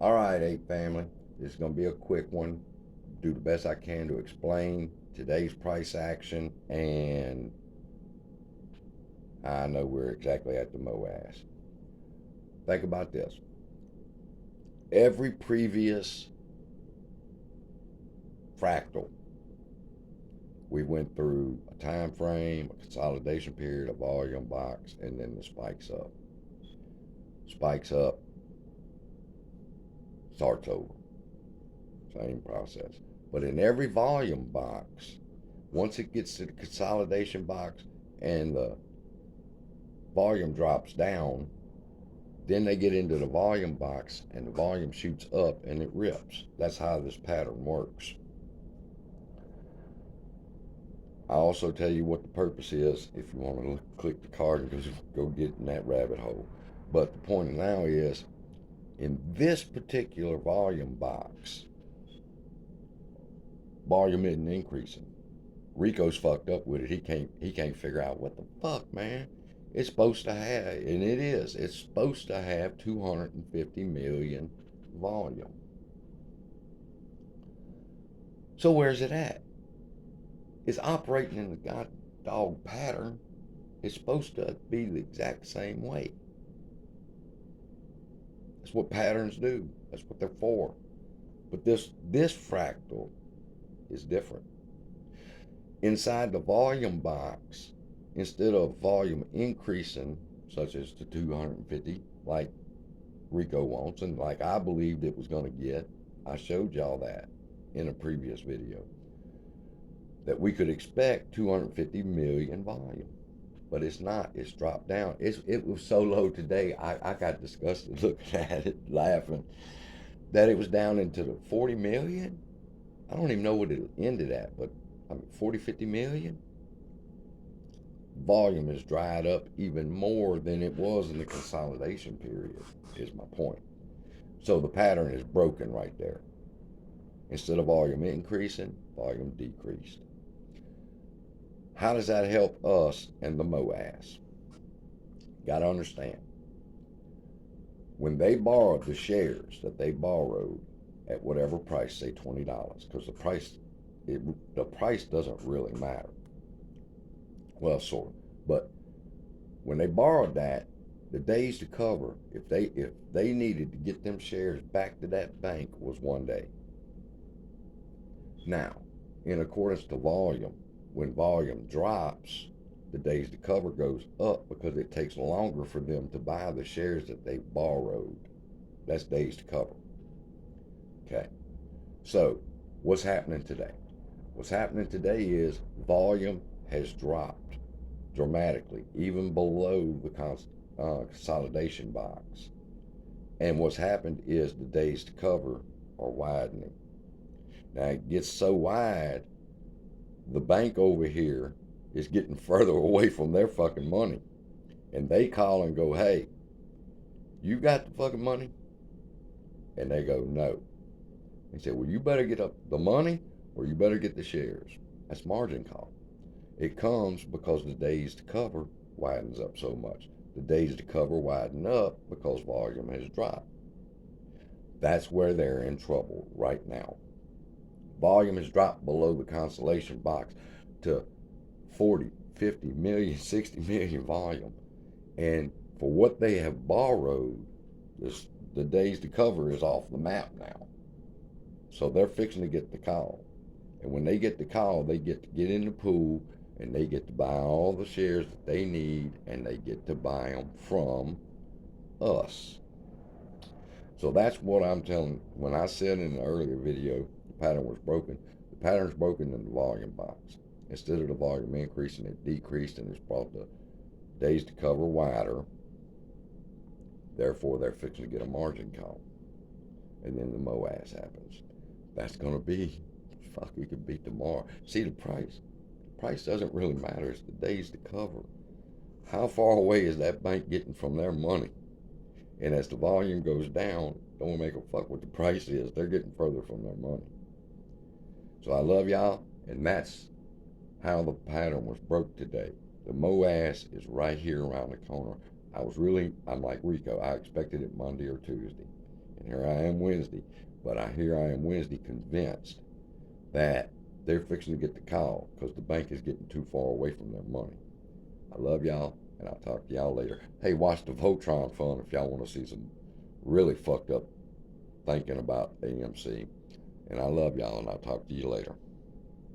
All right, ape family. This is going to be a quick one. Do the best I can to explain today's price action, and I know we're exactly at the MOAS. Think about this. Every previous fractal, we went through a time frame, a consolidation period, a volume box, and then the spikes up. Spikes up, starts over. Same process. But in every volume box, once it gets to the consolidation box and the volume drops down, then they get into the volume box and the volume shoots up and it rips. That's how this pattern works. I also tell you what the purpose is if you want to click the card and go get in that rabbit hole. But the point now is, in this particular volume box, volume isn't increasing. Rico's fucked up with it. He can't figure out what the fuck, man. It's supposed to have, and it is. It's supposed to have 250 million volume. So where's it at? It's operating in the god dog pattern. It's supposed to be the exact same way. That's what patterns do. That's what they're for. But this fractal is different. Inside the volume box, instead of volume increasing, such as to 250, like Rico wants, and like I believed it was going to get, I showed y'all that in a previous video, that we could expect 250 million volume. But it's not. It's dropped down. It was so low today, I got disgusted looking at it, laughing, that it was down into the 40 million. I don't even know what it ended at, but I mean, 40, 50 million? Volume has dried up even more than it was in the consolidation period, is my point. So the pattern is broken right there. Instead of volume increasing, volume decreased. How does that help us and the MOAS? Got to understand. When they borrowed the shares that they borrowed at whatever price, say $20, because the price doesn't really matter. Well, sort of. But when they borrowed that, the days to cover, if they needed to get them shares back to that bank, was 1 day. Now, in accordance to volume, when volume drops, the days to cover goes up because it takes longer for them to buy the shares that they borrowed. That's days to cover. Okay. So, what's happening today? What's happening today is volume has dropped dramatically, even below the consolidation box. And what's happened is the days to cover are widening. Now it gets so wide, the bank over here is getting further away from their fucking money. And they call and go, hey, you got the fucking money? And they go, no. They say, well, you better get up the money or you better get the shares. That's margin call. It comes because the days to cover widens up so much. The days to cover widen up because volume has dropped. That's where they're in trouble right now. Volume has dropped below the constellation box to 40, 50 million, 60 million volume. And for what they have borrowed, the days to cover is off the map now. So they're fixing to get the call. And when they get the call, they get to get in the pool and they get to buy all the shares that they need, and they get to buy them from us. So that's what I'm telling. When I said in the earlier video, the pattern was broken. The pattern's broken in the volume box. Instead of the volume increasing, it decreased, and it's brought the days to cover wider. Therefore, they're fixing to get a margin call. And then the MOAS happens. That's going to be, fuck, it could be tomorrow. See, the price doesn't really matter. It's the days to cover. How far away is that bank getting from their money? And as the volume goes down, don't make a fuck what the price is. They're getting further from their money. So I love y'all, and that's how the pattern was broke today. The MOAS is right here around the corner. I'm like Rico. I expected it Monday or Tuesday. And here I am Wednesday, but here I am Wednesday convinced that they're fixing to get the call because the bank is getting too far away from their money. I love y'all, and I'll talk to y'all later. Hey, watch the Voltron Fund if y'all want to see some really fucked up thinking about AMC. And I love y'all, and I'll talk to you later.